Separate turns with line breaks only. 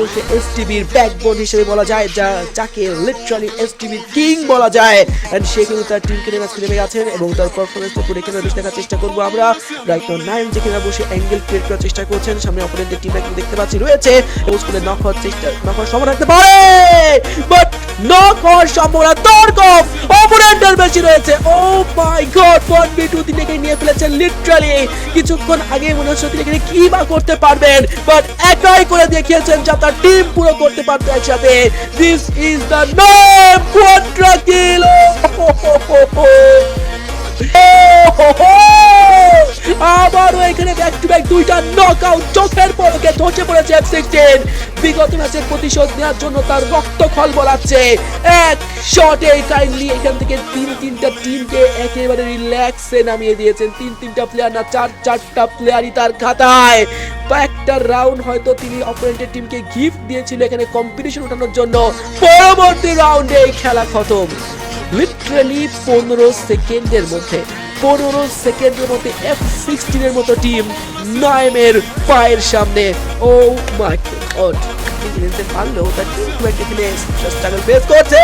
বসে এসটিভির ব্যাকবোন হিসেবে বলা যায়, যাকে লিটারালি এসটিভির কিং বলা যায়। এন্ড সে কিন্তু তার টিমকে নিয়ে ম্যাচে নেমে গেছেন এবং তার পারফরম্যান্সটা পুরো এখানে বেশ দেখার চেষ্টা করবো আমরা। রাইট নাও নাইম যেখানে বসে অ্যাঙ্গেল ক্রিয়েট করার চেষ্টা করছেন, সামনে অপোনেন্টের টিমটা কিন্তু দেখতে পাচ্ছি রয়েছে এবং স্কুলে নক হওয়ার সম্ভাবনা রাখতে পারে, বাট নক হওয়ার সম্ভাবনা তর্ক অপোনেন্টের বেশি রয়েছে। ও মাই গড, 1v2 তিনি নিয়ে ফেলেছেন লিটারালি। কিছুক্ষণ আগে মনে হচ্ছে তিনি এখানে কি বা করতে পারবেন, বাট একাই করে দেখিয়েছেন যা তার টিম পুরো করতে পারতো একসাথে। দিস ইজ দ্য নাইম কোয়াড্রা কিল। আবারও এখানে ব্যাক টু ব্যাক দুইটা নকআউট চোখের পলকে ধসে পড়েছে F16। বিগত ম্যাচের প্রতিশোধ নেওয়ার জন্য তার রক্তক্ষল বলাচ্ছে। এক শটে কাইন্ডলি এখান থেকে তিনটা টিমকে একেবারে রিল্যাক্সে নামিয়ে দিয়েছেন। তিনটা প্লেয়ার না, চারটা প্লেয়ারই তার খাতায়। একটা রাউন্ড হয়তো তিনি অপোনেন্টের টিমকে গিফট দিয়েছিল এখানে কম্পিটিশন ওঠানোর জন্য। পরবর্তী রাউন্ডে খেলা খতম লিটারালি 15 সেকেন্ডের মধ্যে। 15 সেকেন্ডের মধ্যে F16 এর মতো টিম নাইমের পায়ের সামনে। ও মাই গড, পারলেও তার টিম খুব একটা স্ট্রাগল ফেস করছে।